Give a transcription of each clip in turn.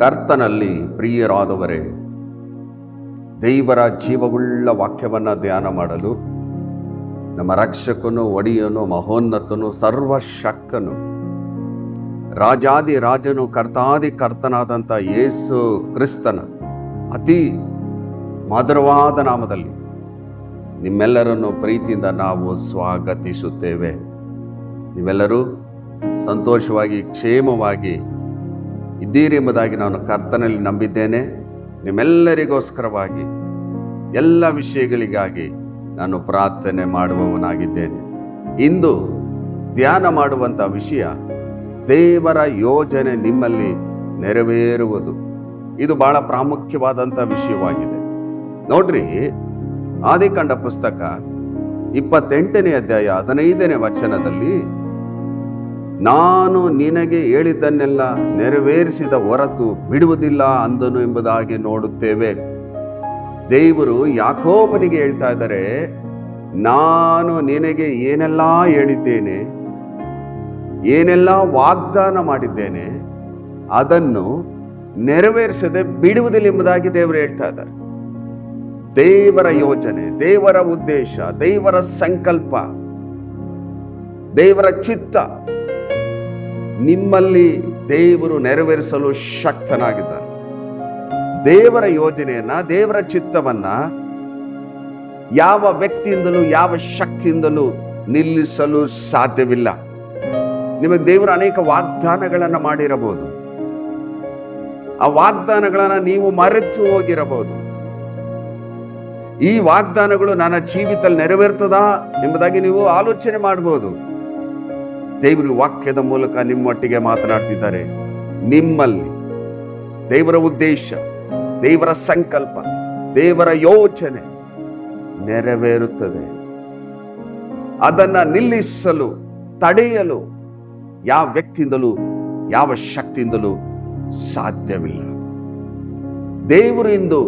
ಕರ್ತನಲ್ಲಿ ಪ್ರಿಯರಾದವರೇ, ದೇವರ ಜೀವವುಳ್ಳ ವಾಕ್ಯವನ್ನು ಧ್ಯಾನ ಮಾಡಲು ನಮ್ಮ ರಕ್ಷಕನು, ಒಡೆಯನು, ಮಹೋನ್ನತನು, ಸರ್ವಶಕ್ತನು, ರಾಜಾದಿ ರಾಜನು, ಕರ್ತಾದಿ ಕರ್ತನಾದಂಥ ಯೇಸು ಕ್ರಿಸ್ತನ ಅತಿ ಮಧುರವಾದ ನಾಮದಲ್ಲಿ ನಿಮ್ಮೆಲ್ಲರನ್ನು ಪ್ರೀತಿಯಿಂದ ನಾವು ಸ್ವಾಗತಿಸುತ್ತೇವೆ. ನೀವೆಲ್ಲರೂ ಸಂತೋಷವಾಗಿ ಕ್ಷೇಮವಾಗಿ ಇದ್ದೀರಿ ಎಂಬುದಾಗಿ ನಾನು ಕರ್ತನಲ್ಲಿ ನಂಬಿದ್ದೇನೆ. ನಿಮ್ಮೆಲ್ಲರಿಗೋಸ್ಕರವಾಗಿ ಎಲ್ಲ ವಿಷಯಗಳಿಗಾಗಿ ನಾನು ಪ್ರಾರ್ಥನೆ ಮಾಡುವವನಾಗಿದ್ದೇನೆ. ಇಂದು ಧ್ಯಾನ ಮಾಡುವಂಥ ವಿಷಯ ದೇವರ ಯೋಜನೆ ನಿಮ್ಮಲ್ಲಿ ನೆರವೇರುವುದು. ಇದು ಬಹಳ ಪ್ರಾಮುಖ್ಯವಾದಂಥ ವಿಷಯವಾಗಿದೆ. ನೋಡ್ರಿ, ಆದಿಕಾಂಡ ಪುಸ್ತಕ 28ನೇ ಅಧ್ಯಾಯ 15ನೇ ವಚನದಲ್ಲಿ, ನಾನು ನಿನಗೆ ಹೇಳಿದ್ದನ್ನೆಲ್ಲ ನೆರವೇರಿಸಿದ ಹೊರತು ಬಿಡುವುದಿಲ್ಲ ಅಂದನು ಎಂಬುದಾಗಿ ನೋಡುತ್ತೇವೆ. ದೇವರು ಯಾಕೋಬನಿಗೆ ಹೇಳ್ತಾ ಇದ್ದಾರೆ, ನಾನು ನಿನಗೆ ಏನೆಲ್ಲ ಹೇಳಿದ್ದೇನೆ, ಏನೆಲ್ಲ ವಾಗ್ದಾನ ಮಾಡಿದ್ದೇನೆ, ಅದನ್ನು ನೆರವೇರಿಸದೆ ಬಿಡುವುದಿಲ್ಲ ಎಂಬುದಾಗಿ ದೇವರು ಹೇಳ್ತಾ ಇದ್ದಾರೆ. ದೇವರ ಯೋಜನೆ, ದೇವರ ಉದ್ದೇಶ, ದೇವರ ಸಂಕಲ್ಪ, ದೇವರ ಚಿತ್ತ ನಿಮ್ಮಲ್ಲಿ ದೇವರು ನೆರವೇರಿಸಲು ಶಕ್ತನಾಗಿದ್ದಾನೆ. ದೇವರ ಯೋಜನೆಯನ್ನ, ದೇವರ ಚಿತ್ತವನ್ನ ಯಾವ ವ್ಯಕ್ತಿಯಿಂದಲೂ ಯಾವ ಶಕ್ತಿಯಿಂದಲೂ ನಿಲ್ಲಿಸಲು ಸಾಧ್ಯವಿಲ್ಲ. ನಿಮಗೆ ದೇವರು ಅನೇಕ ವಾಗ್ದಾನಗಳನ್ನು ಮಾಡಿರಬಹುದು. ಆ ವಾಗ್ದಾನಗಳನ್ನು ನೀವು ಮರೆತು ಹೋಗಿರಬಹುದು. ಈ ವಾಗ್ದಾನಗಳು ನನ್ನ ಜೀವಿತದಲ್ಲಿ ನೆರವೇರ್ತದಾ ಎಂಬುದಾಗಿ ನೀವು ಆಲೋಚನೆ ಮಾಡಬಹುದು. ದೇವರು ವಾಕ್ಯದ ಮೂಲಕ ನಿಮ್ಮೊಟ್ಟಿಗೆ ಮಾತನಾಡ್ತಿದ್ದಾರೆ. ನಿಮ್ಮಲ್ಲಿ ದೇವರ ಉದ್ದೇಶ, ದೇವರ ಸಂಕಲ್ಪ, ದೇವರ ಯೋಚನೆ ನೆರವೇರುತ್ತದೆ. ಅದನ್ನ ನಿಲ್ಲಿಸಲು, ತಡೆಯಲು ಯಾವ ವ್ಯಕ್ತಿಯಿಂದಲೂ ಯಾವ ಶಕ್ತಿಯಿಂದಲೂ ಸಾಧ್ಯವಿಲ್ಲ. ದೇವರು ಇಂದು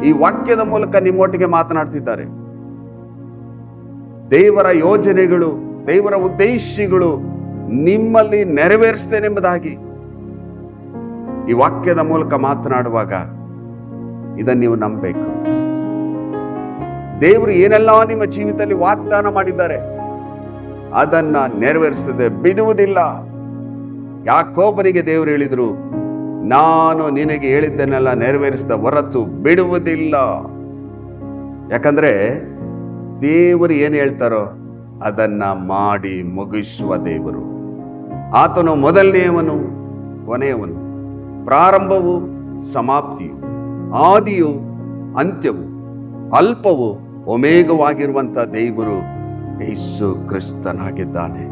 ಈ ವಾಕ್ಯದ ಮೂಲಕ ನಿಮ್ಮೊಟ್ಟಿಗೆ ಮಾತನಾಡ್ತಿದ್ದಾರೆ. ದೇವರ ಯೋಜನೆಗಳು, ದೇವರ ಉದ್ದೇಶಗಳು ನಿಮ್ಮಲ್ಲಿ ನೆರವೇರಿಸ್ತೇನೆಂಬುದಾಗಿ ಈ ವಾಕ್ಯದ ಮೂಲಕ ಮಾತನಾಡುವಾಗ ಇದನ್ನು ನೀವು ನಂಬಬೇಕು. ದೇವರು ಏನೆಲ್ಲ ನಿಮ್ಮ ಜೀವಿತದಲ್ಲಿ ವಾಗ್ದಾನ ಮಾಡಿದ್ದಾರೆ ಅದನ್ನ ನೆರವೇರಿಸದೆ ಬಿಡುವುದಿಲ್ಲ. ಯಾಕೋಬನಿಗೆ ದೇವರು ಹೇಳಿದ್ರು, ನಾನು ನಿನಗೆ ಹೇಳಿದ್ದನ್ನೆಲ್ಲ ನೆರವೇರಿಸಿದ ಹೊರತು ಬಿಡುವುದಿಲ್ಲ. ಯಾಕಂದ್ರೆ ದೇವರು ಏನು ಹೇಳ್ತಾರೋ ಅದನ್ನ ಮಾಡಿ ಮುಗಿಸುವ ದೇವರು. ಆತನು ಮೊದಲನೆಯವನು, ಕೊನೆಯವನು, ಪ್ರಾರಂಭವು ಸಮಾಪ್ತಿಯು, ಆದಿಯು ಅಂತ್ಯವು, ಅಲ್ಪವು ಒಮೇಗವಾಗಿರುವಂಥ ದೇವರು ಯೇಸು ಕ್ರಿಸ್ತನಾಗಿದ್ದಾನೆ.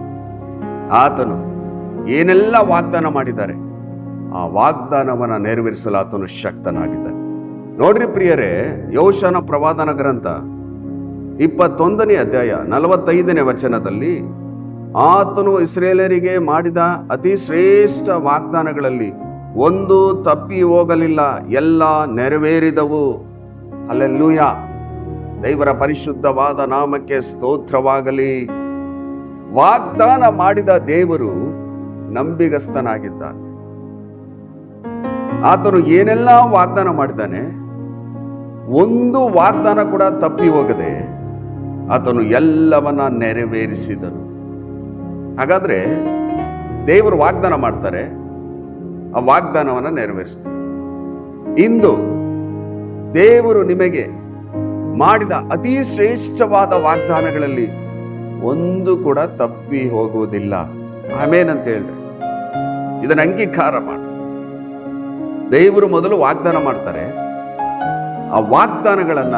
ಆತನು ಏನೆಲ್ಲ ವಾಗ್ದಾನ ಮಾಡಿದ್ದಾರೆ ಆ ವಾಗ್ದಾನವನ್ನು ನೆರವೇರಿಸಲು ಆತನು ಶಕ್ತನಾಗಿದ್ದಾನೆ. ನೋಡ್ರಿ ಪ್ರಿಯರೇ, ಯೋಷನ ಪ್ರವಾದನ ಗ್ರಂಥ 21ನೇ ಅಧ್ಯಾಯ 45ನೇ ವಚನದಲ್ಲಿ, ಆತನು ಇಸ್ರೇಲರಿಗೆ ಮಾಡಿದ ಅತಿ ಶ್ರೇಷ್ಠ ವಾಗ್ದಾನಗಳಲ್ಲಿ ಒಂದು ತಪ್ಪಿ ಹೋಗಲಿಲ್ಲ, ಎಲ್ಲ ನೆರವೇರಿದವು. ಹಲ್ಲೆಲೂಯಾ. ದೇವರ ಪರಿಶುದ್ಧವಾದ ನಾಮಕ್ಕೆ ಸ್ತೋತ್ರವಾಗಲಿ. ವಾಗ್ದಾನ ಮಾಡಿದ ದೇವರು ನಂಬಿಗಸ್ತನಾಗಿದ್ದಾನೆ. ಆತನು ಏನೆಲ್ಲ ವಾಗ್ದಾನ ಮಾಡಿದ್ದಾನೆ, ಒಂದು ವಾಗ್ದಾನ ಕೂಡ ತಪ್ಪಿ ಹೋಗದೆ ಆತನು ಎಲ್ಲವನ್ನ ನೆರವೇರಿಸಿದನು. ಹಾಗಾದ್ರೆ ದೇವರು ವಾಗ್ದಾನ ಮಾಡ್ತಾರೆ, ಆ ವಾಗ್ದಾನವನ್ನು ನೆರವೇರಿಸ್ತಾರೆ. ಇಂದು ದೇವರು ನಿಮಗೆ ಮಾಡಿದ ಅತಿ ಶ್ರೇಷ್ಠವಾದ ವಾಗ್ದಾನಗಳಲ್ಲಿ ಒಂದು ಕೂಡ ತಪ್ಪಿ ಹೋಗುವುದಿಲ್ಲ. ಆಮೇನ್ ಅಂತ ಹೇಳ್ರಿ, ಇದನ್ನ ಅಂಗೀಕಾರ ಮಾಡಿ. ದೇವರು ಮೊದಲು ವಾಗ್ದಾನ ಮಾಡ್ತಾರೆ, ಆ ವಾಗ್ದಾನಗಳನ್ನ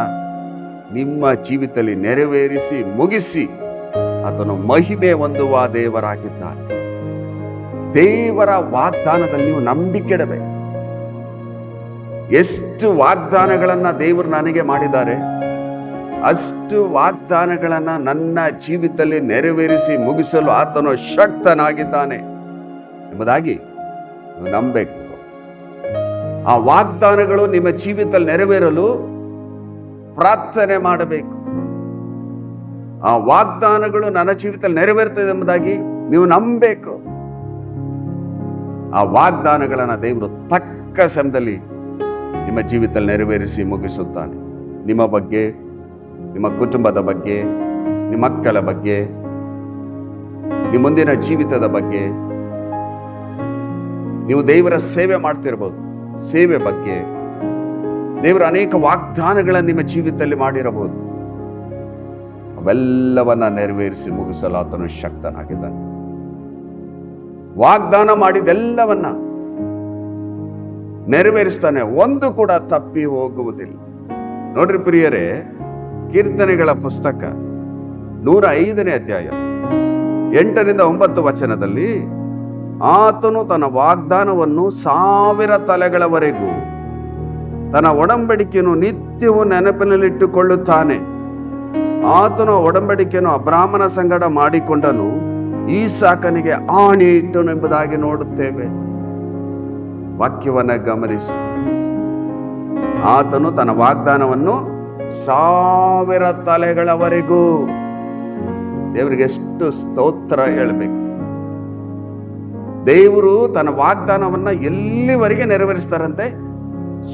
ನಿಮ್ಮ ಜೀವಿತದಲ್ಲಿ ನೆರವೇರಿಸಿ ಮುಗಿಸಿ ಆತನು ಮಹಿಮೆ ಹೊಂದುವ ದೇವರಾಗಿದ್ದಾನೆ. ದೇವರ ವಾಗ್ದಾನದಲ್ಲಿ ನೀವು ನಂಬಿಕೆ ಇಡಬೇಕು. ಎಷ್ಟು ವಾಗ್ದಾನಗಳನ್ನ ದೇವರು ನನಗೆ ಮಾಡಿದ್ದಾರೆ, ಅಷ್ಟು ವಾಗ್ದಾನಗಳನ್ನ ನನ್ನ ಜೀವಿತದಲ್ಲಿ ನೆರವೇರಿಸಿ ಮುಗಿಸಲು ಆತನು ಶಕ್ತನಾಗಿದ್ದಾನೆ ಎಂಬುದಾಗಿ ನೀವು ನಂಬಬೇಕು. ಆ ವಾಗ್ದಾನಗಳು ನಿಮ್ಮ ಜೀವಿತದಲ್ಲಿ ನೆರವೇರಲು ಪ್ರಾರ್ಥನೆ ಮಾಡಬೇಕು. ಆ ವಾಗ್ದಾನಗಳು ನನ್ನ ಜೀವಿತದಲ್ಲಿ ನೆರವೇರ್ತದೆ ಎಂಬುದಾಗಿ ನೀವು ನಂಬಬೇಕು. ಆ ವಾಗ್ದಾನಗಳನ್ನು ದೇವರು ತಕ್ಕ ತಕ್ಕ ಸಮಯದಲ್ಲಿ ನಿಮ್ಮ ಜೀವಿತದಲ್ಲಿ ನೆರವೇರಿಸಿ ಮುಗಿಸುತ್ತಾನೆ. ನಿಮ್ಮ ಬಗ್ಗೆ, ನಿಮ್ಮ ಕುಟುಂಬದ ಬಗ್ಗೆ, ನಿಮ್ಮ ಮಕ್ಕಳ ಬಗ್ಗೆ, ನಿಮ್ಮ ಮುಂದಿನ ಜೀವಿತದ ಬಗ್ಗೆ, ನೀವು ದೇವರ ಸೇವೆ ಮಾಡ್ತಿರ್ಬೋದು, ಸೇವೆ ಬಗ್ಗೆ ದೇವರ ಅನೇಕ ವಾಗ್ದಾನಗಳನ್ನು ನಿಮ್ಮ ಜೀವಿತದಲ್ಲಿ ಮಾಡಿರಬಹುದು. ಅವೆಲ್ಲವನ್ನ ನೆರವೇರಿಸಿ ಮುಗಿಸಲು ಆತನು ಶಕ್ತನಾಗಿದ್ದಾನೆ. ವಾಗ್ದಾನ ಮಾಡಿದೆಲ್ಲವನ್ನ ನೆರವೇರಿಸ್ತಾನೆ, ಒಂದು ಕೂಡ ತಪ್ಪಿ ಹೋಗುವುದಿಲ್ಲ. ನೋಡ್ರಿ ಪ್ರಿಯರೇ, ಕೀರ್ತನೆಗಳ ಪುಸ್ತಕ 105ನೇ ಅಧ್ಯಾಯ 8ರಿಂದ 9 ವಚನದಲ್ಲಿ ಆತನು ತನ್ನ ವಾಗ್ದಾನವನ್ನು 1000 ತಲೆಗಳವರೆಗೂ ತನ್ನ ಒಡಂಬಡಿಕೆಯನ್ನು ನಿತ್ಯವೂ ನೆನಪಿನಲ್ಲಿಟ್ಟುಕೊಳ್ಳುತ್ತಾನೆ. ಆತನು ಒಡಂಬಡಿಕೆಯನ್ನು ಅಬ್ರಾಮನ ಸಂಗಡ ಮಾಡಿಕೊಂಡನು, ಈಸಾಕನಿಗೆ ಆಣೆ ಇಟ್ಟನು ಎಂಬುದಾಗಿ ನೋಡುತ್ತೇವೆ. ವಾಕ್ಯವನ್ನ ಗಮನಿಸಿ, ಆತನು ತನ್ನ ವಾಗ್ದಾನವನ್ನು 1000 ತಲೆಗಳವರೆಗೂ. ದೇವರಿಗೆ ಎಷ್ಟು ಸ್ತೋತ್ರ ಹೇಳಬೇಕು. ದೇವರು ತನ್ನ ವಾಗ್ದಾನವನ್ನ ಎಲ್ಲಿವರೆಗೆ ನೆರವೇರಿಸ್ತಾರಂತೆ?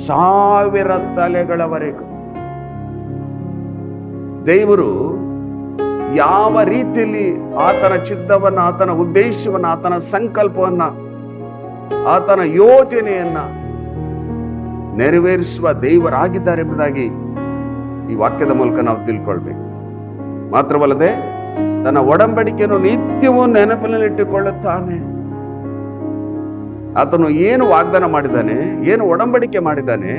1000 ತಲೆಗಳವರೆಗೂ. ದೇವರು ಯಾವ ರೀತಿಯಲ್ಲಿ ಆತನ ಚಿತ್ತವನ್ನ, ಆತನ ಉದ್ದೇಶವನ್ನ, ಆತನ ಸಂಕಲ್ಪವನ್ನ, ಆತನ ಯೋಜನೆಯನ್ನ ನೆರವೇರಿಸುವ ದೇವರಾಗಿದ್ದಾರೆ ಎಂಬುದಾಗಿ ಈ ವಾಕ್ಯದ ಮೂಲಕ ನಾವು ತಿಳ್ಕೊಳ್ಬೇಕು. ಮಾತ್ರವಲ್ಲದೆ ತನ್ನ ಒಡಂಬಡಿಕೆಯನ್ನು ನಿತ್ಯವೂ ನೆನಪಿನಲ್ಲಿಟ್ಟುಕೊಳ್ಳುತ್ತಾನೆ. ಆತನು ಏನು ವಾಗ್ದಾನ ಮಾಡಿದ್ದಾನೆ, ಏನು ಒಡಂಬಡಿಕೆ ಮಾಡಿದ್ದಾನೆ,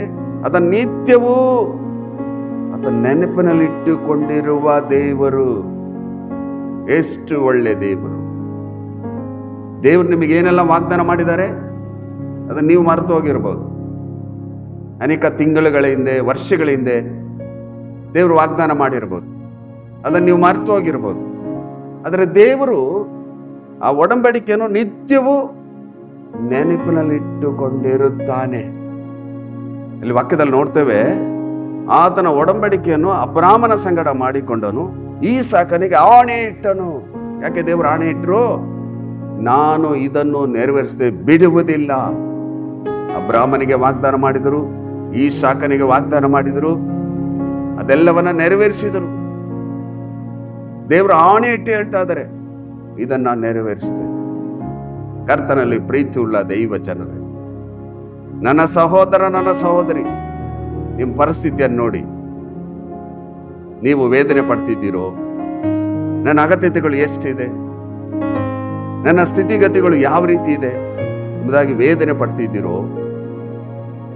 ಅದನ್ನು ನಿತ್ಯವೂ ಆತನ ನೆನಪಿನಲ್ಲಿಟ್ಟುಕೊಂಡಿರುವ ದೇವರು. ಎಷ್ಟು ಒಳ್ಳೆ ದೇವರು! ದೇವರು ನಿಮಗೇನೆಲ್ಲ ವಾಗ್ದಾನ ಮಾಡಿದ್ದಾರೆ ಅದನ್ನು ನೀವು ಮರೆತು ಹೋಗಿರ್ಬೋದು. ಅನೇಕ ತಿಂಗಳುಗಳ ಹಿಂದೆ, ವರ್ಷಗಳ ಹಿಂದೆ ದೇವರು ವಾಗ್ದಾನ ಮಾಡಿರ್ಬೋದು, ಅದನ್ನು ನೀವು ಮರೆತು ಹೋಗಿರ್ಬೋದು. ಆದರೆ ದೇವರು ಆ ಒಡಂಬಡಿಕೆಯನ್ನು ನಿತ್ಯವೂ ನೆನಪಿನಲ್ಲಿಟ್ಟುಕೊಂಡಿರುತ್ತಾನೆ. ಇಲ್ಲಿ ವಾಕ್ಯದಲ್ಲಿ ನೋಡ್ತೇವೆ, ಆತನ ಒಡಂಬಡಿಕೆಯನ್ನು ಅಬ್ರಾಮನ ಸಂಗಡ ಮಾಡಿಕೊಂಡನು, ಈಸಾಕನಿಗೆ ಆಣೆ ಇಟ್ಟನು. ಯಾಕೆ ದೇವರು ಆಣೆ ಇಟ್ಟರು? ನಾನು ಇದನ್ನು ನೆರವೇರಿಸದೆ ಬಿಡುವುದಿಲ್ಲ. ಅಬ್ರಾಮನಿಗೆ ವಾಗ್ದಾನ ಮಾಡಿದರು, ಈಸಾಕನಿಗೆ ವಾಗ್ದಾನ ಮಾಡಿದರು, ಅದೆಲ್ಲವನ್ನ ನೆರವೇರಿಸಿದರು. ದೇವರು ಆಣೆ ಇಟ್ಟು ಹೇಳ್ತಾ ಇದ್ದಾರೆ, ಇದನ್ನು ನಾನು ನೆರವೇರಿಸ್ತೇನೆ. ಕರ್ತನಲ್ಲಿ ಪ್ರೀತಿ ಉಳ್ಳ ದೈವ ಜನರೇ, ನನ್ನ ಸಹೋದರ, ನನ್ನ ಸಹೋದರಿ, ನಿಮ್ಮ ಪರಿಸ್ಥಿತಿಯನ್ನು ನೋಡಿ. ನೀವು ವೇದನೆ ಪಡ್ತಿದ್ದೀರೋ? ನನ್ನ ಅಗತ್ಯತೆಗಳು ಎಷ್ಟಿದೆ, ನನ್ನ ಸ್ಥಿತಿಗತಿಗಳು ಯಾವ ರೀತಿ ಇದೆ ಎಂಬುದಾಗಿ ವೇದನೆ ಪಡ್ತಿದ್ದೀರೋ?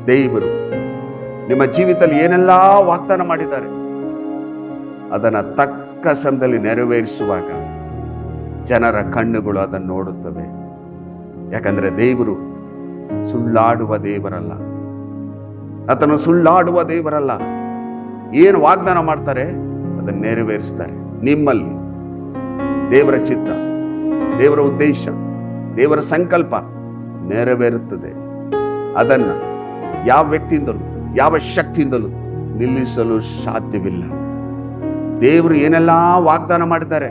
ದೇವರು ನಿಮ್ಮ ಜೀವಿತದಲ್ಲಿ ಏನೆಲ್ಲ ವಾಗ್ದಾನ ಮಾಡಿದ್ದಾರೆ ಅದನ್ನು ತಕ್ಕ ಸಮಯದಲ್ಲಿ ನೆರವೇರಿಸುವಾಗ ಜನರ ಕಣ್ಣುಗಳು ಅದನ್ನು ನೋಡುತ್ತವೆ. ಯಾಕಂದ್ರೆ ದೇವರು ಸುಳ್ಳಾಡುವ ದೇವರಲ್ಲ, ಆತನು ಸುಳ್ಳಾಡುವ ದೇವರಲ್ಲ. ಏನು ವಾಗ್ದಾನ ಮಾಡ್ತಾರೆ ಅದನ್ನು ನೆರವೇರಿಸ್ತಾರೆ. ನಿಮ್ಮಲ್ಲಿ ದೇವರ ಚಿತ್ತ, ದೇವರ ಉದ್ದೇಶ, ದೇವರ ಸಂಕಲ್ಪ ನೆರವೇರುತ್ತದೆ. ಅದನ್ನು ಯಾವ ವ್ಯಕ್ತಿಯಿಂದಲೂ, ಯಾವ ಶಕ್ತಿಯಿಂದಲೂ ನಿಲ್ಲಿಸಲು ಸಾಧ್ಯವಿಲ್ಲ. ದೇವರು ಏನೆಲ್ಲ ವಾಗ್ದಾನ ಮಾಡಿದ್ದಾರೆ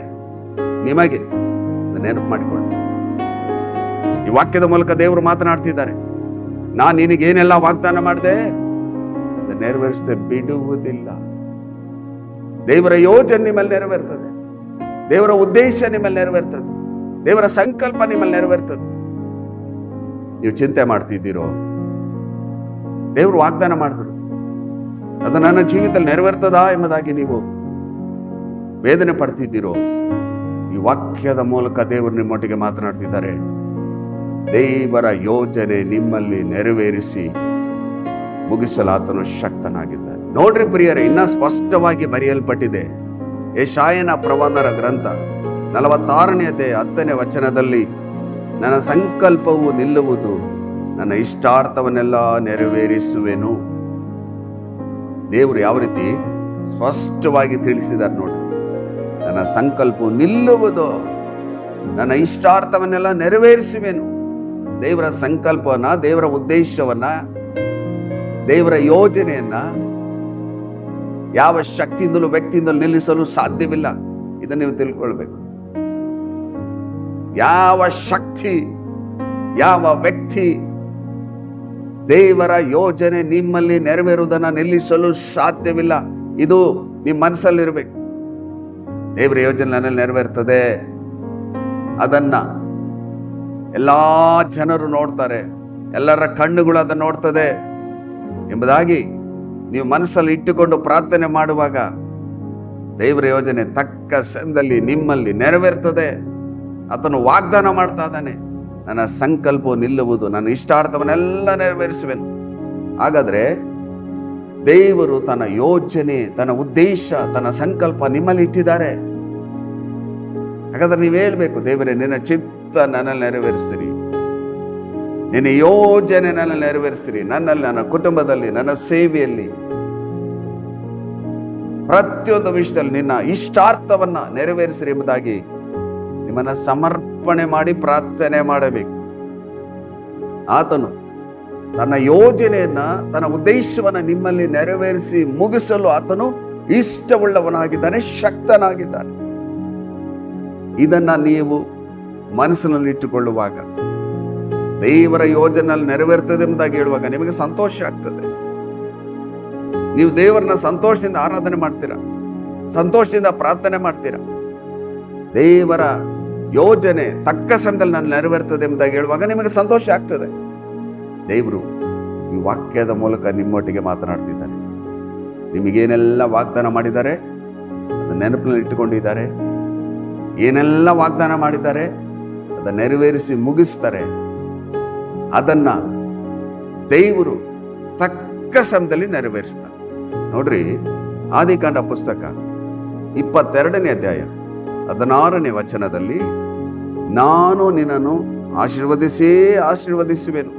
ನಿಮಗೆ, ನೆನಪು ಮಾಡಿಕೊಳ್ಳಿ. ಈ ವಾಕ್ಯದ ಮೂಲಕ ದೇವರು ಮಾತನಾಡ್ತಿದ್ದಾರೆ. ನಾನು ನಿನಗೇನೆಲ್ಲ ವಾಗ್ದಾನ ಮಾಡಿದೆ ನೆರವೇರಿಸದೆ ಬಿಡುವುದಿಲ್ಲ. ದೇವರ ಯೋಜನೆ ನಿಮ್ಮಲ್ಲಿ ನೆರವೇರ್ತದೆ, ದೇವರ ಉದ್ದೇಶ ನಿಮ್ಮಲ್ಲಿ ನೆರವೇರ್ತದೆ, ದೇವರ ಸಂಕಲ್ಪ ನಿಮ್ಮಲ್ಲಿ ನೆರವೇರ್ತದೆ. ನೀವು ಚಿಂತೆ ಮಾಡ್ತಿದ್ದೀರೋ? ದೇವರು ವಾಗ್ದಾನ ಮಾಡಿದ್ರು, ಅದು ನನ್ನ ಜೀವಿತದಲ್ಲಿ ನೆರವೇರ್ತದಾ ಎಂಬುದಾಗಿ ನೀವು ವೇದನೆ ಪಡ್ತಿದ್ದೀರೋ? ಈ ವಾಕ್ಯದ ಮೂಲಕ ದೇವರು ನಿಮ್ಮೊಟ್ಟಿಗೆ ಮಾತನಾಡ್ತಿದ್ದಾರೆ. ದೇವರ ಯೋಜನೆ ನಿಮ್ಮಲ್ಲಿ ನೆರವೇರಿಸಿ ಮುಗಿಸಲು ಆತನು ಶಕ್ತನಾಗಿದ್ದಾನೆ. ನೋಡ್ರಿ ಪ್ರಿಯರೇ, ಇನ್ನ ಸ್ಪಷ್ಟವಾಗಿ ಬರೆಯಲ್ಪಟ್ಟಿದೆ. ಯೆಶಾಯನ ಪ್ರವಾದನ ಗ್ರಂಥ 46ನೇ ಅಧ್ಯಾಯ 10ನೇ ವಚನದಲ್ಲಿ, ನನ್ನ ಸಂಕಲ್ಪವು ನಿಲ್ಲುವುದು, ನನ್ನ ಇಷ್ಟಾರ್ಥವನ್ನೆಲ್ಲ ನೆರವೇರಿಸುವೆನು. ದೇವರು ಯಾವ ರೀತಿ ಸ್ಪಷ್ಟವಾಗಿ ತಿಳಿಸಿದ್ದಾರೆ ನೋಡಿ. ನನ್ನ ಸಂಕಲ್ಪವು ನಿಲ್ಲುವುದು, ನನ್ನ ಇಷ್ಟಾರ್ಥವನ್ನೆಲ್ಲ ನೆರವೇರಿಸುವೆನು. ದೇವರ ಸಂಕಲ್ಪವನ್ನ, ದೇವರ ಉದ್ದೇಶವನ್ನ, ದೇವರ ಯೋಜನೆಯನ್ನ ಯಾವ ಶಕ್ತಿಯಿಂದಲೂ ವ್ಯಕ್ತಿಯಿಂದಲೂ ನಿಲ್ಲಿಸಲು ಸಾಧ್ಯವಿಲ್ಲ. ಇದನ್ನು ನೀವು ತಿಳ್ಕೊಳ್ಬೇಕು. ಯಾವ ಶಕ್ತಿ, ಯಾವ ವ್ಯಕ್ತಿ ದೇವರ ಯೋಜನೆ ನಿಮ್ಮಲ್ಲಿ ನೆರವೇರುವುದನ್ನು ನಿಲ್ಲಿಸಲು ಸಾಧ್ಯವಿಲ್ಲ. ಇದು ನಿಮ್ಮ ಮನಸ್ಸಲ್ಲಿರ್ಬೇಕು. ದೇವರ ಯೋಜನೆ ನನ್ನಲ್ಲಿ ನೆರವೇರ್ತದೆ, ಅದನ್ನ ಎಲ್ಲಾ ಜನರು ನೋಡ್ತಾರೆ, ಎಲ್ಲರ ಕಣ್ಣುಗಳು ಅದನ್ನು ನೋಡ್ತದೆ ಎಂಬುದಾಗಿ ನೀವು ಮನಸ್ಸಲ್ಲಿ ಇಟ್ಟುಕೊಂಡು ಪ್ರಾರ್ಥನೆ ಮಾಡುವಾಗ ದೇವರ ಯೋಜನೆ ತಕ್ಕ ಸಮಯದಲ್ಲಿ ನಿಮ್ಮಲ್ಲಿ ನೆರವೇರ್ತದೆ. ಆತನು ವಾಗ್ದಾನ ಮಾಡ್ತಾ ಇದ್ದಾನೆ, ನನ್ನ ಸಂಕಲ್ಪವು ನಿಲ್ಲುವುದು, ನನ್ನ ಇಷ್ಟಾರ್ಥವನ್ನೆಲ್ಲ ನೆರವೇರಿಸುವೆನು. ಹಾಗಾದ್ರೆ ದೇವರು ತನ್ನ ಯೋಜನೆ, ತನ್ನ ಉದ್ದೇಶ, ತನ್ನ ಸಂಕಲ್ಪ ನಿಮ್ಮಲ್ಲಿ ಇಟ್ಟಿದ್ದಾರೆ. ಹಾಗಾದ್ರೆ ನೀವು ಹೇಳ್ಬೇಕು, ದೇವರೇ ನಿನ್ನ ಚಿತ್ತ ನನ್ನಲ್ಲಿ ನೆರವೇರಿಸಿರಿ, ನಿನ್ನ ಯೋಜನೆ ನನ್ನಲ್ಲಿ ನೆರವೇರಿಸಿರಿ, ನನ್ನಲ್ಲಿ, ನನ್ನ ಕುಟುಂಬದಲ್ಲಿ, ನನ್ನ ಸೇವೆಯಲ್ಲಿ, ಪ್ರತಿಯೊಂದು ವಿಷಯದಲ್ಲಿ ನಿನ್ನ ಇಷ್ಟಾರ್ಥವನ್ನ ನೆರವೇರಿಸಿರಿ ಎಂಬುದಾಗಿ ನಿಮ್ಮನ್ನ ಸಮರ್ಪಣೆ ಮಾಡಿ ಪ್ರಾರ್ಥನೆ ಮಾಡಬೇಕು. ಆತನು ತನ್ನ ಯೋಜನೆಯನ್ನ, ತನ್ನ ಉದ್ದೇಶವನ್ನ ನಿಮ್ಮಲ್ಲಿ ನೆರವೇರಿಸಿ ಮುಗಿಸಲು ಆತನು ಇಷ್ಟವುಳ್ಳವನಾಗಿದ್ದಾನೆ, ಶಕ್ತನಾಗಿದ್ದಾನೆ. ಇದನ್ನ ನೀವು ಮನಸ್ಸಿನಲ್ಲಿ ಇಟ್ಟುಕೊಳ್ಳುವಾಗ, ದೇವರ ಯೋಜನೆಯಲ್ಲಿ ನೆರವೇರ್ತದೆ ಎಂಬುದಾಗಿ ಹೇಳುವಾಗ ನಿಮಗೆ ಸಂತೋಷ ಆಗ್ತದೆ. ನೀವು ದೇವರನ್ನ ಸಂತೋಷದಿಂದ ಆರಾಧನೆ ಮಾಡ್ತೀರಾ, ಸಂತೋಷದಿಂದ ಪ್ರಾರ್ಥನೆ ಮಾಡ್ತೀರಾ. ದೇವರ ಯೋಜನೆ ತಕ್ಕ ಸಮಯದಲ್ಲಿ ನಾನು ನೆರವೇರ್ತದೆ ಎಂಬುದಾಗಿ ಹೇಳುವಾಗ ನಿಮಗೆ ಸಂತೋಷ ಆಗ್ತದೆ. ದೇವರು ಈ ವಾಕ್ಯದ ಮೂಲಕ ನಿಮ್ಮೊಟ್ಟಿಗೆ ಮಾತನಾಡ್ತಿದ್ದಾರೆ. ನಿಮಗೇನೆಲ್ಲ ವಾಗ್ದಾನ ಮಾಡಿದ್ದಾರೆ ಅದನ್ನ ನೆನಪಿನಲ್ಲಿ ಇಟ್ಟುಕೊಂಡಿದ್ದಾರೆ. ಏನೆಲ್ಲ ವಾಗ್ದಾನ ಮಾಡಿದ್ದಾರೆ ಅದನ್ನ ನೆರವೇರಿಸಿ ಮುಗಿಸ್ತಾರೆ. ಅದನ್ನ ದೇವರು ತಕ್ಕ ಸಮಯದಲ್ಲಿ ನೆರವೇರಿಸ್ತಾರೆ. ನೋಡ್ರಿ, ಆದಿಕಾಂಡ ಪುಸ್ತಕ 22ನೇ ಅಧ್ಯಾಯ 16ನೇ ವಚನದಲ್ಲಿ, ನಾನು ನಿನ್ನನ್ನು ಆಶೀರ್ವದಿಸುವೆನು,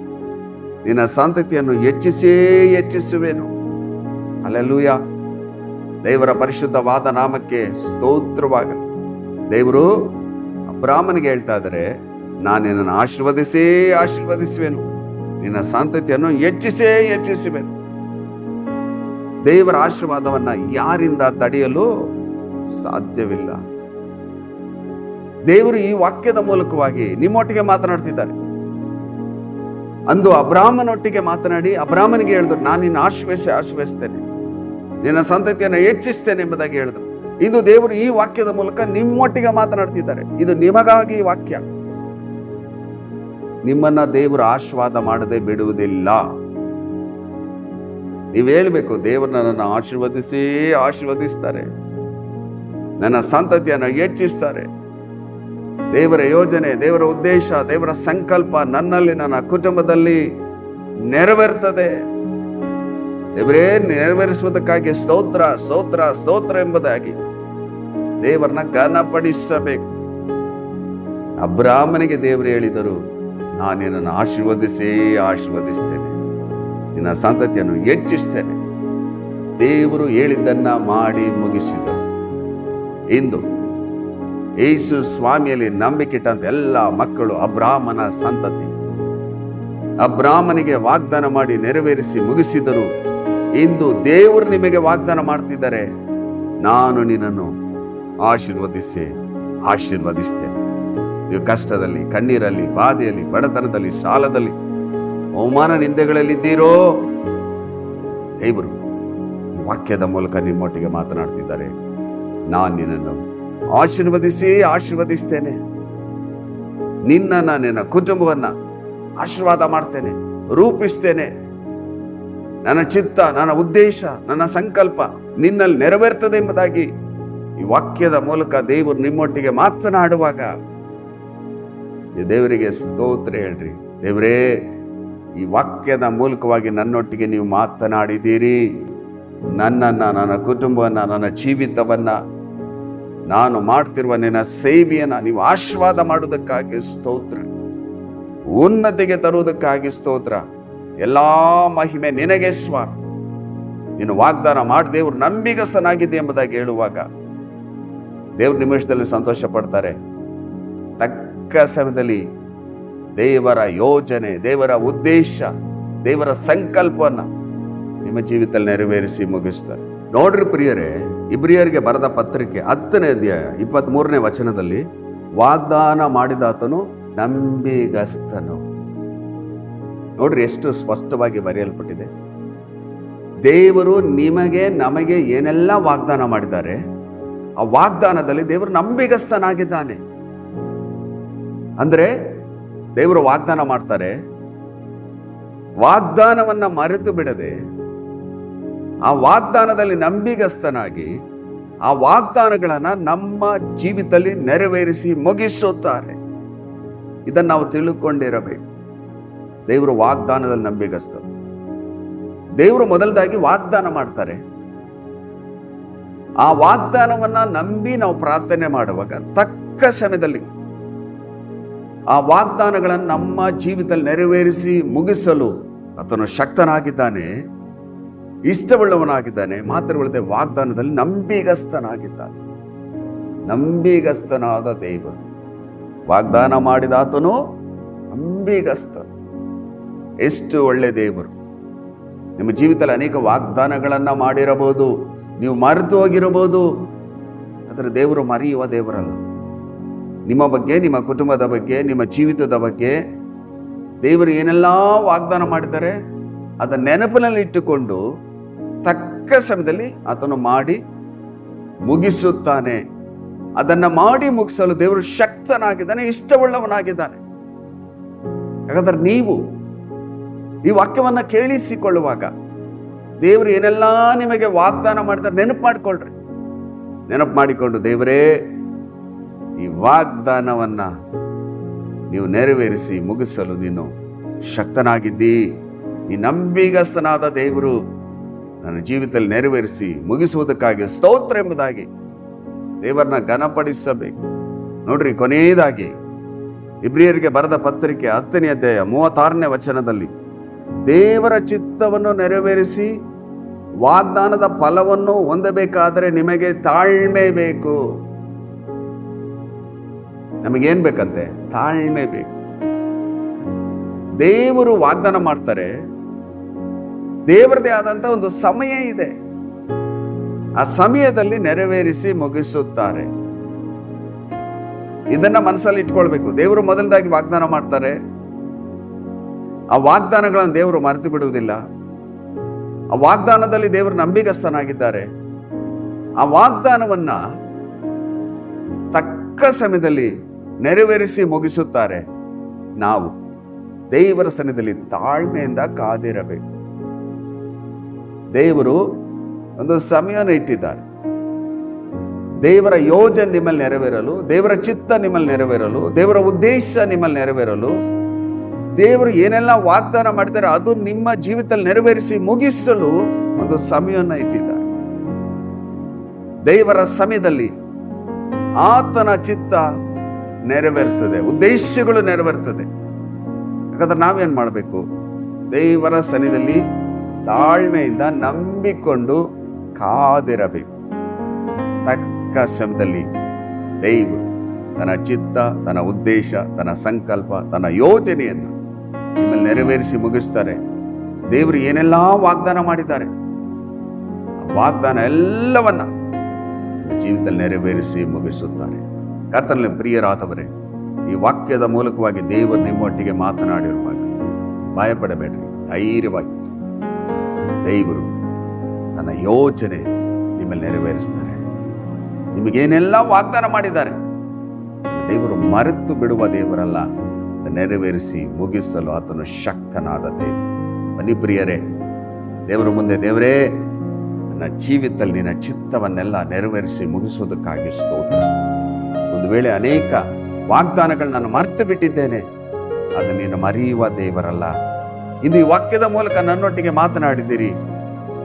ನಿನ್ನ ಸಂತತಿಯನ್ನು ಹೆಚ್ಚಿಸುವೆನು. ಹಲ್ಲೆಲೂಯಾ. ದೇವರ ಪರಿಶುದ್ಧವಾದ ನಾಮಕ್ಕೆ ಸ್ತೋತ್ರವಾಗಲಿ. ದೇವರು ಅಬ್ರಾಮನಿಗೆ ಹೇಳ್ತಾ ಇದ್ದಾರೆ, ನಾನು ನಿನ್ನನ್ನು ಆಶೀರ್ವದಿಸುವೆನು, ನಿನ್ನ ಸಂತತಿಯನ್ನು ಹೆಚ್ಚಿಸುವೆನು. ದೇವರ ಆಶೀರ್ವಾದವನ್ನ ಯಾರಿಂದ ತಡೆಯಲು ಸಾಧ್ಯವಿಲ್ಲ. ದೇವರು ಈ ವಾಕ್ಯದ ಮೂಲಕವಾಗಿ ನಿಮ್ಮೊಟ್ಟಿಗೆ ಮಾತನಾಡ್ತಿದ್ದಾರೆ. ಅಂದು ಅಬ್ರಾಮನೊಟ್ಟಿಗೆ ಮಾತನಾಡಿ ಅಬ್ರಾಮನಿಗೆ ಹೇಳಿದ್ರು, ನಾನು ನಿನ್ನ ಆಶೀರ್ವದಿಸ್ತೇನೆ, ನಿನ್ನ ಸಂತತಿಯನ್ನು ಹೆಚ್ಚಿಸ್ತೇನೆ ಎಂಬುದಾಗಿ ಹೇಳಿದ್ರು. ಇಂದು ದೇವರು ಈ ವಾಕ್ಯದ ಮೂಲಕ ನಿಮ್ಮೊಟ್ಟಿಗೆ ಮಾತನಾಡ್ತಿದ್ದಾರೆ. ಇದು ನಿಮಗಾಗಿ ಈ ವಾಕ್ಯ. ನಿಮ್ಮನ್ನ ದೇವರು ಆಶೀರ್ವಾದ ಮಾಡದೆ ಬಿಡುವುದಿಲ್ಲ. ನೀವು ಹೇಳ್ಬೇಕು, ದೇವರು ನನ್ನನ್ನು ಆಶೀರ್ವದಿಸ್ತಾರೆ, ನನ್ನ ಸಂತತಿಯನ್ನು ಹೆಚ್ಚಿಸ್ತಾರೆ. ದೇವರ ಯೋಜನೆ, ದೇವರ ಉದ್ದೇಶ, ದೇವರ ಸಂಕಲ್ಪ ನನ್ನಲ್ಲಿ, ನನ್ನ ಕುಟುಂಬದಲ್ಲಿ ನೆರವೇರ್ತದೆ. ದೇವರೇ ನೆರವೇರಿಸುವುದಕ್ಕಾಗಿ ಸ್ತೋತ್ರ ಎಂಬುದಾಗಿ ದೇವರನ್ನ ಘನಪಡಿಸಬೇಕು. ಅಬ್ರಾಮನಿಗೆ ದೇವರು ಹೇಳಿದರು, ನಾನು ನಿನ್ನನ್ನು ಆಶೀರ್ವದಿಸ್ತೇನೆ, ನಿನ್ನ ಸಂತತಿಯನ್ನು ಹೆಚ್ಚಿಸ್ತೇನೆ. ದೇವರು ಹೇಳಿದ್ದನ್ನ ಮಾಡಿ ಮುಗಿಸಿದರು. ಇಂದು ಯೇಸು ಸ್ವಾಮಿಯಲ್ಲಿ ನಂಬಿಕೆಟ್ಟಂತ ಎಲ್ಲ ಮಕ್ಕಳು ಅಬ್ರಾಮನ ಸಂತತಿ. ಅಬ್ರಾಮನಿಗೆ ವಾಗ್ದಾನ ಮಾಡಿ ನೆರವೇರಿಸಿ ಮುಗಿಸಿದರು. ಇಂದು ದೇವರು ನಿಮಗೆ ವಾಗ್ದಾನ ಮಾಡ್ತಿದ್ದಾರೆ, ನಾನು ನಿನ್ನನ್ನು ಆಶೀರ್ವದಿಸ್ತೇನೆ. ನೀವು ಕಷ್ಟದಲ್ಲಿ, ಕಣ್ಣೀರಲ್ಲಿ, ಬಾಧೆಯಲ್ಲಿ, ಬಡತನದಲ್ಲಿ, ಸಾಲದಲ್ಲಿ, ಅವಮಾನ ನಿಂದೆಗಳಲ್ಲಿದ್ದೀರೋ, ದೇವರು ಈ ವಾಕ್ಯದ ಮೂಲಕ ನಿಮ್ಮೊಟ್ಟಿಗೆ ಮಾತನಾಡ್ತಿದ್ದಾರೆ. ನಾನು ನಿನ್ನನ್ನು ಆಶೀರ್ವದಿಸ್ತೇನೆ, ನಿನ್ನನ್ನ, ನಿನ್ನ ಕುಟುಂಬವನ್ನ ಆಶೀರ್ವಾದ ಮಾಡ್ತೇನೆ, ರೂಪಿಸ್ತೇನೆ. ನನ್ನ ಚಿತ್ತ, ನನ್ನ ಉದ್ದೇಶ, ನನ್ನ ಸಂಕಲ್ಪ ನಿನ್ನಲ್ಲಿ ನೆರವೇರ್ತದೆ ಎಂಬುದಾಗಿ ಈ ವಾಕ್ಯದ ಮೂಲಕ ದೇವರು ನಿಮ್ಮೊಟ್ಟಿಗೆ ಮಾತನಾಡುವಾಗ ದೇವರಿಗೆ ಸ್ತೋತ್ರ ಹೇಳ್ರಿ. ದೇವರೇ, ಈ ವಾಕ್ಯದ ಮೂಲಕವಾಗಿ ನನ್ನೊಟ್ಟಿಗೆ ನೀವು ಮಾತನಾಡಿದ್ದೀರಿ. ನನ್ನನ್ನು, ನನ್ನ ಕುಟುಂಬವನ್ನು, ನನ್ನ ಜೀವಿತವನ್ನು, ನಾನು ಮಾಡ್ತಿರುವ ನಿನ್ನ ಸೇವೆಯನ್ನು ನೀವು ಆಶೀರ್ವಾದ ಮಾಡುವುದಕ್ಕಾಗಿ ಸ್ತೋತ್ರ, ಉನ್ನತಿಗೆ ತರುವುದಕ್ಕಾಗಿ ಸ್ತೋತ್ರ. ಎಲ್ಲಾ ಮಹಿಮೆ ನಿನಗೆ ಸ್ವಾಮಿ. ನೀನು ವಾಗ್ದಾನ ಮಾಡಿ ದೇವರು ನಂಬಿಗಸ್ತನಾಗಿದೆ ಎಂಬುದಾಗಿ ಹೇಳುವಾಗ ದೇವ್ರ ನಿಮಿಷದಲ್ಲಿ ಸಂತೋಷ ಪಡ್ತಾರೆ. ತಕ್ಕ ಸಮಯದಲ್ಲಿ ದೇವರ ಯೋಜನೆ, ದೇವರ ಉದ್ದೇಶ, ದೇವರ ಸಂಕಲ್ಪವನ್ನ ನಿಮ್ಮ ಜೀವಿತದಲ್ಲಿ ನೆರವೇರಿಸಿ ಮುಗಿಸ್ತಾರೆ. ನೋಡ್ರಿ ಪ್ರಿಯರೇ, ಇಬ್ರಿಯರಿಗೆ ಬರೆದ ಪತ್ರಿಕೆ 10ನೇ ಅಧ್ಯಾಯ 23ನೇ ವಚನದಲ್ಲಿ, ವಾಗ್ದಾನ ಮಾಡಿದಾತನು ನಂಬಿಗಸ್ತನು. ನೋಡ್ರಿ ಎಷ್ಟು ಸ್ಪಷ್ಟವಾಗಿ ಬರೆಯಲ್ಪಟ್ಟಿದೆ. ದೇವರು ನಿಮಗೆ ನಮಗೆ ಏನೆಲ್ಲ ವಾಗ್ದಾನ ಮಾಡಿದ್ದಾರೆ, ಆ ವಾಗ್ದಾನದಲ್ಲಿ ದೇವರು ನಂಬಿಗಸ್ತನಾಗಿದ್ದಾನೆ. ಅಂದ್ರೆ ದೇವರು ವಾಗ್ದಾನ ಮಾಡ್ತಾರೆ, ವಾಗ್ದಾನವನ್ನ ಮರೆತು ಬಿಡದೆ ಆ ವಾಗ್ದಾನದಲ್ಲಿ ನಂಬಿಗಸ್ತನಾಗಿ ಆ ವಾಗ್ದಾನಗಳನ್ನ ನಮ್ಮ ಜೀವಿತದಲ್ಲಿ ನೆರವೇರಿಸಿ ಮುಗಿಸುತ್ತಾರೆ. ಇದನ್ನು ನಾವು ತಿಳ್ಕೊಂಡಿರಬೇಕು. ದೇವರು ವಾಗ್ದಾನದಲ್ಲಿ ನಂಬಿಗಸ್ತ. ದೇವರು ಮೊದಲದಾಗಿ ವಾಗ್ದಾನ ಮಾಡ್ತಾರೆ. ಆ ವಾಗ್ದಾನವನ್ನ ನಂಬಿ ನಾವು ಪ್ರಾರ್ಥನೆ ಮಾಡುವಾಗ ತಕ್ಕ ಸಮಯದಲ್ಲಿ ಆ ವಾಗ್ದಾನಗಳನ್ನು ನಮ್ಮ ಜೀವಿತದಲ್ಲಿ ನೆರವೇರಿಸಿ ಮುಗಿಸಲು ಆತನು ಶಕ್ತನಾಗಿದ್ದಾನೆ, ಇಷ್ಟವುಳ್ಳವನಾಗಿದ್ದಾನೆ. ಮಾತ್ರವಲ್ಲದೆ ವಾಗ್ದಾನದಲ್ಲಿ ನಂಬಿಗಸ್ತನಾಗಿದ್ದಾನೆ. ನಂಬಿಗಸ್ತನಾದ ದೇವರು, ವಾಗ್ದಾನ ಮಾಡಿದ ಆತನು ನಂಬಿಗಸ್ತ. ಎಷ್ಟು ಒಳ್ಳೆ ದೇವರು. ನಿಮ್ಮ ಜೀವಿತದಲ್ಲಿ ಅನೇಕ ವಾಗ್ದಾನಗಳನ್ನು ಮಾಡಿರಬಹುದು, ನೀವು ಮರೆತು ಹೋಗಿರಬಹುದು. ಆದರೆ ದೇವರು ಮರೆಯುವ ದೇವರಲ್ಲ. ನಿಮ್ಮ ಬಗ್ಗೆ, ನಿಮ್ಮ ಕುಟುಂಬದ ಬಗ್ಗೆ, ನಿಮ್ಮ ಜೀವಿತದ ಬಗ್ಗೆ ದೇವರು ಏನೆಲ್ಲ ವಾಗ್ದಾನ ಮಾಡಿದ್ದಾರೆ ಅದನ್ನು ನೆನಪಿನಲ್ಲಿ ಇಟ್ಟುಕೊಂಡು ತಕ್ಕ ಸಮಯದಲ್ಲಿ ಆತನು ಮಾಡಿ ಮುಗಿಸುತ್ತಾನೆ. ಅದನ್ನು ಮಾಡಿ ಮುಗಿಸಲು ದೇವರು ಶಕ್ತನಾಗಿದ್ದಾನೆ, ಇಷ್ಟವುಳ್ಳವನಾಗಿದ್ದಾನೆ. ಹಾಗಾದ್ರೆ ನೀವು ಈ ವಾಕ್ಯವನ್ನು ಕೇಳಿಸಿಕೊಳ್ಳುವಾಗ ದೇವರು ಏನೆಲ್ಲ ನಿಮಗೆ ವಾಗ್ದಾನ ಮಾಡಿದ್ದಾರೆ ನೆನಪು ಮಾಡಿಕೊಳ್ಳ್ರಿ. ನೆನಪು ಮಾಡಿಕೊಂಡು, ದೇವರೇ ಈ ವಾಗ್ದಾನವನ್ನ ನೀವು ನೆರವೇರಿಸಿ ಮುಗಿಸಲು ನೀನು ಶಕ್ತನಾಗಿದ್ದಿ. ಈ ನಂಬಿಗಸ್ತನಾದ ದೇವರು ನನ್ನ ಜೀವಿತದಲ್ಲಿ ನೆರವೇರಿಸಿ ಮುಗಿಸುವುದಕ್ಕಾಗಿ ಸ್ತೋತ್ರ ಎಂಬುದಾಗಿ ದೇವರನ್ನ ಘನಪಡಿಸಬೇಕು. ನೋಡ್ರಿ, ಕೊನೆಯದಾಗಿ ಇಬ್ರಿಯರಿಗೆ ಬರೆದ ಪತ್ರಿಕೆ 10ನೇ ಅಧ್ಯಾಯ 36ನೇ ವಚನದಲ್ಲಿ ದೇವರ ಚಿತ್ತವನ್ನು ನೆರವೇರಿಸಿ ವಾಗ್ದಾನದ ಫಲವನ್ನು ಹೊಂದಬೇಕಾದರೆ ನಿಮಗೆ ತಾಳ್ಮೆ ಬೇಕು. ನಮಗೇನ್ ಬೇಕಂತೆ? ತಾಳ್ಮೆ ಬೇಕು. ದೇವರು ವಾಗ್ದಾನ ಮಾಡ್ತಾರೆ, ದೇವರದೇ ಆದಂತ ಒಂದು ಸಮಯ ಇದೆ. ಆ ಸಮಯದಲ್ಲಿ ನೆರವೇರಿಸಿ ಮುಗಿಸುತ್ತಾರೆ. ಇದನ್ನ ಮನಸ್ಸಲ್ಲಿ ಇಟ್ಕೊಳ್ಬೇಕು. ದೇವರು ಮೊದಲದಾಗಿ ವಾಗ್ದಾನ ಮಾಡ್ತಾರೆ. ಆ ವಾಗ್ದಾನಗಳನ್ನು ದೇವರು ಮರೆತು ಬಿಡುವುದಿಲ್ಲ. ಆ ವಾಗ್ದಾನದಲ್ಲಿ ದೇವರು ನಂಬಿಗಸ್ತನಾಗಿದ್ದಾರೆ. ಆ ವಾಗ್ದಾನವನ್ನ ತಕ್ಕ ಸಮಯದಲ್ಲಿ ನೆರವೇರಿಸಿ ಮುಗಿಸುತ್ತಾರೆ. ನಾವು ದೇವರ ಸನ್ನಿಧಿಯಲ್ಲಿ ತಾಳ್ಮೆಯಿಂದ ಕಾದಿರಬೇಕು. ದೇವರು ಒಂದು ಸಮಯವನ್ನು ಇಟ್ಟಿದ್ದಾರೆ. ದೇವರ ಯೋಜನೆ ನಿಮ್ಮಲ್ಲಿ ನೆರವೇರಲು, ದೇವರ ಚಿತ್ತ ನಿಮ್ಮಲ್ಲಿ ನೆರವೇರಲು, ದೇವರ ಉದ್ದೇಶ ನಿಮ್ಮಲ್ಲಿ ನೆರವೇರಲು ದೇವರು ಏನೆಲ್ಲ ವಾಗ್ದಾನ ಮಾಡ್ತಾರೆ ಅದು ನಿಮ್ಮ ಜೀವಿತದಲ್ಲಿ ನೆರವೇರಿಸಿ ಮುಗಿಸಲು ಒಂದು ಸಮಯವನ್ನು ಇಟ್ಟಿದ್ದಾರೆ. ದೇವರ ಸಮಯದಲ್ಲಿ ಆತನ ಚಿತ್ತ ನೆರವೇರ್ತದೆ, ಉದ್ದೇಶಗಳು ನೆರವೇರ್ತದೆ. ಹಾಗಾದ್ರೆ ನಾವೇನ್ ಮಾಡಬೇಕು? ದೇವರ ಸನ್ನಿಧಿಯಲ್ಲಿ ತಾಳ್ಮೆಯಿಂದ ನಂಬಿಕೊಂಡು ಕಾದಿರಬೇಕು. ತಕ್ಕ ಸಮಯದಲ್ಲಿ ದೇವರು ತನ್ನ ಚಿತ್ತ, ತನ್ನ ಉದ್ದೇಶ, ತನ್ನ ಸಂಕಲ್ಪ, ತನ್ನ ಯೋಜನೆಯನ್ನು ನಿಮ್ಮಲ್ಲಿ ನೆರವೇರಿಸಿ ಮುಗಿಸ್ತಾರೆ. ದೇವರು ಏನೆಲ್ಲ ವಾಗ್ದಾನ ಮಾಡಿದ್ದಾರೆ ಆ ವಾಗ್ದಾನ ಎಲ್ಲವನ್ನ ಜೀವಿತದಲ್ಲಿ ನೆರವೇರಿಸಿ ಮುಗಿಸುತ್ತಾರೆ. ಕರ್ತನಲ್ಲಿ ಪ್ರಿಯರಾದವರೇ, ಈ ವಾಕ್ಯದ ಮೂಲಕವಾಗಿ ದೇವರು ನಿಮ್ಮೊಟ್ಟಿಗೆ ಮಾತನಾಡಿರುವಾಗ ಭಯಪಡಬೇಡ್ರಿ, ಧೈರ್ಯವಾಗಿ. ದೇವರು ತನ್ನ ಯೋಜನೆ ನಿಮ್ಮಲ್ಲಿ ನೆರವೇರಿಸ್ತಾರೆ. ನಿಮಗೇನೆಲ್ಲ ವಾಗ್ದಾನ ಮಾಡಿದ್ದಾರೆ ದೇವರು ಮರೆತು ಬಿಡುವ ದೇವರಲ್ಲ, ನೆರವೇರಿಸಿ ಮುಗಿಸಲು ಆತನು ಶಕ್ತನಾದ ದೇವರು. ಬನ್ನಿ ಪ್ರಿಯರೇ, ದೇವರ ಮುಂದೆ, ದೇವರೇ ನನ್ನ ಜೀವಿತದಲ್ಲಿ ನಿನ್ನ ಚಿತ್ತವನ್ನೆಲ್ಲ ನೆರವೇರಿಸಿ ಮುಗಿಸುವುದಕ್ಕಾಗಿ ಸ್ತೋತ್ರ. ಒಂದು ವೇಳೆ ಅನೇಕ ವಾಗ್ದಾನಗಳು ನಾನು ಮರೆತು ಬಿಟ್ಟಿದ್ದೇನೆ, ಅದು ನೀನು ಮರೆಯುವ ದೇವರಲ್ಲ. ಇಂದು ಈ ವಾಕ್ಯದ ಮೂಲಕ ನನ್ನೊಟ್ಟಿಗೆ ಮಾತನಾಡಿದ್ದೀರಿ.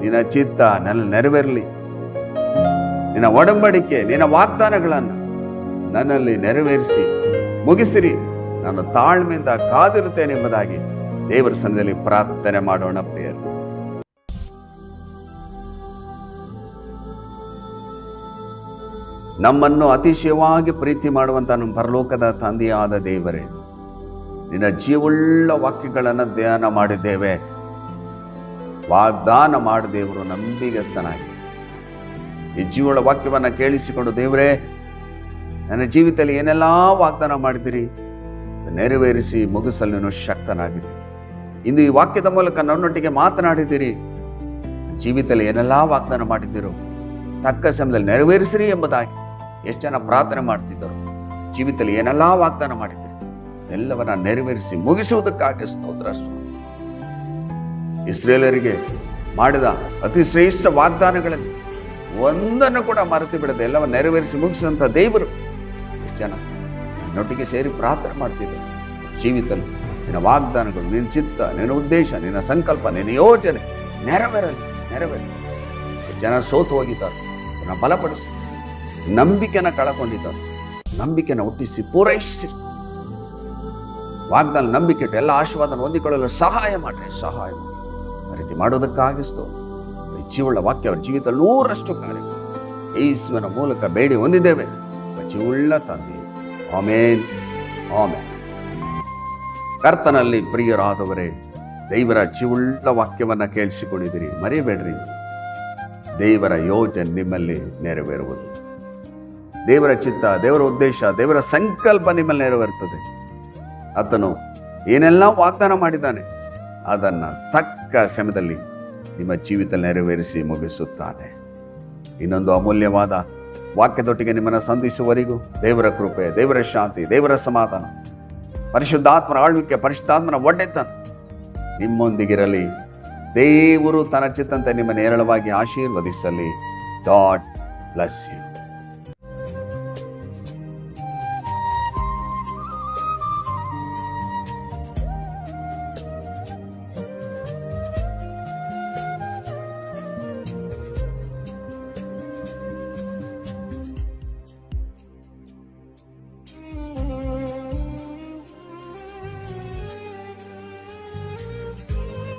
ನಿನ್ನ ಚಿತ್ತ ನನ್ನ ನೆರವೇರಲಿ, ನಿನ್ನ ಒಡಂಬಡಿಕೆ, ನಿನ್ನ ವಾಗ್ದಾನಗಳನ್ನು ನನ್ನಲ್ಲಿ ನೆರವೇರಿಸಿ ಮುಗಿಸಿರಿ. ನಾನು ತಾಳ್ಮೆಯಿಂದ ಕಾದಿರುತ್ತೇನೆ ಎಂಬುದಾಗಿ ದೇವರ ಸನ್ನಿಧಿಯಲ್ಲಿ ಪ್ರಾರ್ಥನೆ ಮಾಡೋಣ. ಪ್ರಿಯರು, ನಮ್ಮನ್ನು ಅತಿಶಯವಾಗಿ ಪ್ರೀತಿ ಮಾಡುವಂತ ನಮ್ಮ ಪರಲೋಕದ ತಂದೆಯಾದ ದೇವರೇ, ನಿನ್ನ ಜೀವವುಳ್ಳ ವಾಕ್ಯಗಳನ್ನು ಧ್ಯಾನ ಮಾಡಿದ್ದೇವೆ. ವಾಗ್ದಾನ ಮಾಡಿ ದೇವರು ನಂಬಿಗಸ್ತನಾಗಿ ಈ ಜೀವಳ ವಾಕ್ಯವನ್ನು ಕೇಳಿಸಿಕೊಂಡು, ದೇವರೇ ನನ್ನ ಜೀವಿತದಲ್ಲಿ ಏನೆಲ್ಲ ವಾಗ್ದಾನ ಮಾಡಿದಿರಿ ನೆರವೇರಿಸಿ ಮುಗಿಸಲು ನೀನು ಶಕ್ತನಾಗಿದೆ. ಇಂದು ಈ ವಾಕ್ಯದ ಮೂಲಕ ನನ್ನೊಟ್ಟಿಗೆ ಮಾತನಾಡಿದ್ದೀರಿ. ಜೀವಿತದಲ್ಲಿ ಏನೆಲ್ಲ ವಾಗ್ದಾನ ಮಾಡಿದ್ದೀರೋ ತಕ್ಕ ಸಮಯದಲ್ಲಿ ನೆರವೇರಿಸಿರಿ ಎಂಬುದಾಗಿ ಎಷ್ಟು ಜನ ಪ್ರಾರ್ಥನೆ ಮಾಡ್ತಿದ್ದರು. ಜೀವಿತದಲ್ಲಿ ಏನೆಲ್ಲ ವಾಗ್ದಾನ ಮಾಡಿದ್ದೀರಿ ಎಲ್ಲವನ್ನ ನೆರವೇರಿಸಿ ಮುಗಿಸುವುದಕ್ಕಾಗಿ ಸ್ತೋತ್ರ ಸ್ವಾಮಿ. ಇಸ್ರೇಲರಿಗೆ ಮಾಡಿದ ಅತಿ ಶ್ರೇಷ್ಠ ವಾಗ್ದಾನಗಳಲ್ಲಿ ಒಂದನ್ನು ಕೂಡ ಮರೆತು ಬಿಡದೆ ಎಲ್ಲವನ್ನು ನೆರವೇರಿಸಿ ಮುಗಿಸಿದಂಥ ದೇವರು ಎಷ್ಟು ಜನ ನನ್ನೊಟ್ಟಿಗೆ ಸೇರಿ ಪ್ರಾರ್ಥನೆ ಮಾಡ್ತಿದ್ದರು. ಜೀವಿತದಲ್ಲಿ ನಿನ್ನ ವಾಗ್ದಾನಗಳು, ನಿನ್ನ ಚಿತ್ತ, ನಿನ್ನ ಉದ್ದೇಶ, ನಿನ್ನ ಸಂಕಲ್ಪ, ನಿನ್ನ ಯೋಜನೆ ನೆರವೇರಲಿ. ಜನ ಸೋತು ಹೋಗಿದ್ದಾರೆ, ಅದನ್ನು ಬಲಪಡಿಸಿ ನಂಬಿಕೆನ ಕಳಕೊಂಡಿದ್ದಾರೆ. ನಂಬಿಕೆನ ಹುಟ್ಟಿಸಿ ಪೂರೈಸಿ ವಾಗ್ದಾನ ನಂಬಿಕೆ ಇಟ್ಟು ಎಲ್ಲ ಆಶೀರ್ವಾದನ ಹೊಂದಿಕೊಳ್ಳಲು ಸಹಾಯ ಮಾಡಿ. ಆ ರೀತಿ ಮಾಡೋದಕ್ಕಾಗಿ ಜೀವಳ ವಾಕ್ಯ ಅವರ ಜೀವಿತದಲ್ಲಿ 100% ಕಾರ್ಯ ಯೇಸುವಿನ ಮೂಲಕ ಬೇಡಿ ಹೊಂದಿದ್ದೇವೆ. ಜೀವುಳ್ಳ ತಂದೆ, ಆಮೇನ್ ಆಮೇನ್. ಕರ್ತನಲ್ಲಿ ಪ್ರಿಯರಾದವರೇ, ದೇವರ ಜೀವುಳ್ಳ ವಾಕ್ಯವನ್ನ ಕೇಳಿಸಿಕೊಂಡಿದ್ದೀರಿ. ಮರೆಯಬೇಡ್ರಿ, ದೇವರ ಯೋಜನೆ ನಿಮ್ಮಲ್ಲಿ ನೆರವೇರುವುದು. ದೇವರ ಚಿತ್ತ, ದೇವರ ಉದ್ದೇಶ, ದೇವರ ಸಂಕಲ್ಪ ನಿಮ್ಮಲ್ಲಿ ನೆರವೇರುತ್ತದೆ. ಆತನು ಏನೆಲ್ಲ ವಾಗ್ದಾನ ಮಾಡಿದ್ದಾನೆ ಅದನ್ನು ತಕ್ಕ ಸಮಯದಲ್ಲಿ ನಿಮ್ಮ ಜೀವಿತ ನೆರವೇರಿಸಿ ಮುಗಿಸುತ್ತಾನೆ. ಇನ್ನೊಂದು ಅಮೂಲ್ಯವಾದ ವಾಕ್ಯದೊಟ್ಟಿಗೆ ನಿಮ್ಮನ್ನು ಸಂಧಿಸುವವರೆಗೂ ದೇವರ ಕೃಪೆ, ದೇವರ ಶಾಂತಿ, ದೇವರ ಸಮಾಧಾನ, ಪರಿಶುದ್ಧಾತ್ಮನ ಆಳ್ವಿಕೆ, ಪರಿಶುದ್ಧಾತ್ಮನ ಒಡೆತನ ನಿಮ್ಮೊಂದಿಗಿರಲಿ. ದೇವರು ತನ್ನ ಚಿತ್ತಂತೆ ನಿಮ್ಮನ್ನು ಹೇರಳವಾಗಿ ಆಶೀರ್ವದಿಸಲಿ. God bless you.